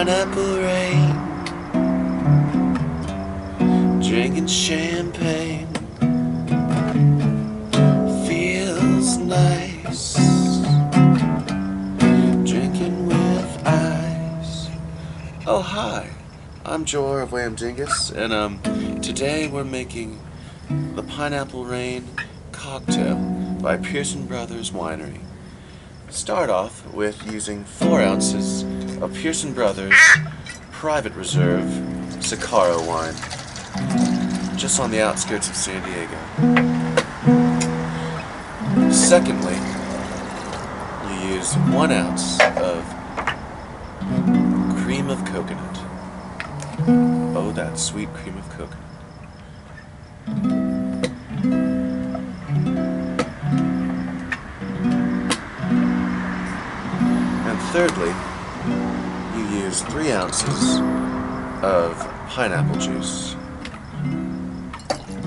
pineapple rain, drinking champagne, feels nice, drinking with ice. Oh hi, I'm Jor of Wam Dingis, and today we're making the Pineapple Rain Cocktail by Pearson Brothers Winery. Start off with using 4 ounces of Pearson Brothers Private Reserve Saccharo Wine, just on the outskirts of San Diego. Secondly, you use 1 ounce of cream of coconut. Oh, that sweet cream of coconut. And thirdly, you use 3 ounces of pineapple juice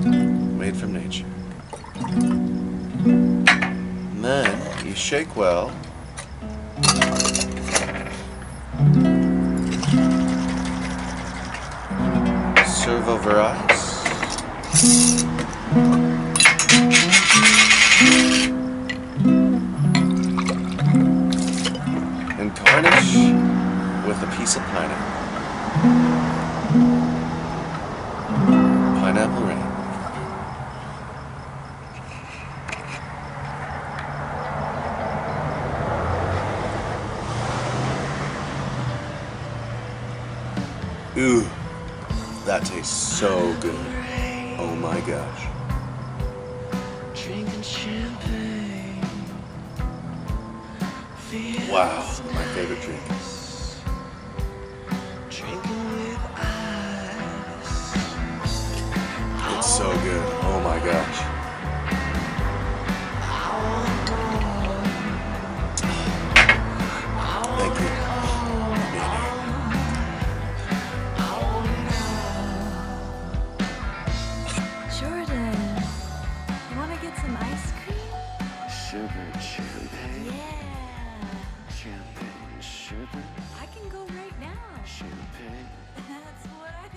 made from nature. And then you shake well. Serve over ice. And garnish with a piece of pineapple. Pineapple Rain. Ooh, that tastes so good. Oh my gosh. Drinking champagne. Wow, my favorite drink. Drinking with ice. It's so good. Oh my gosh. Thank you. Jordan, you want to get some ice cream? Sugar, champagne. Yeah. Champagne, sugar, I can go right now. champagne. That's what I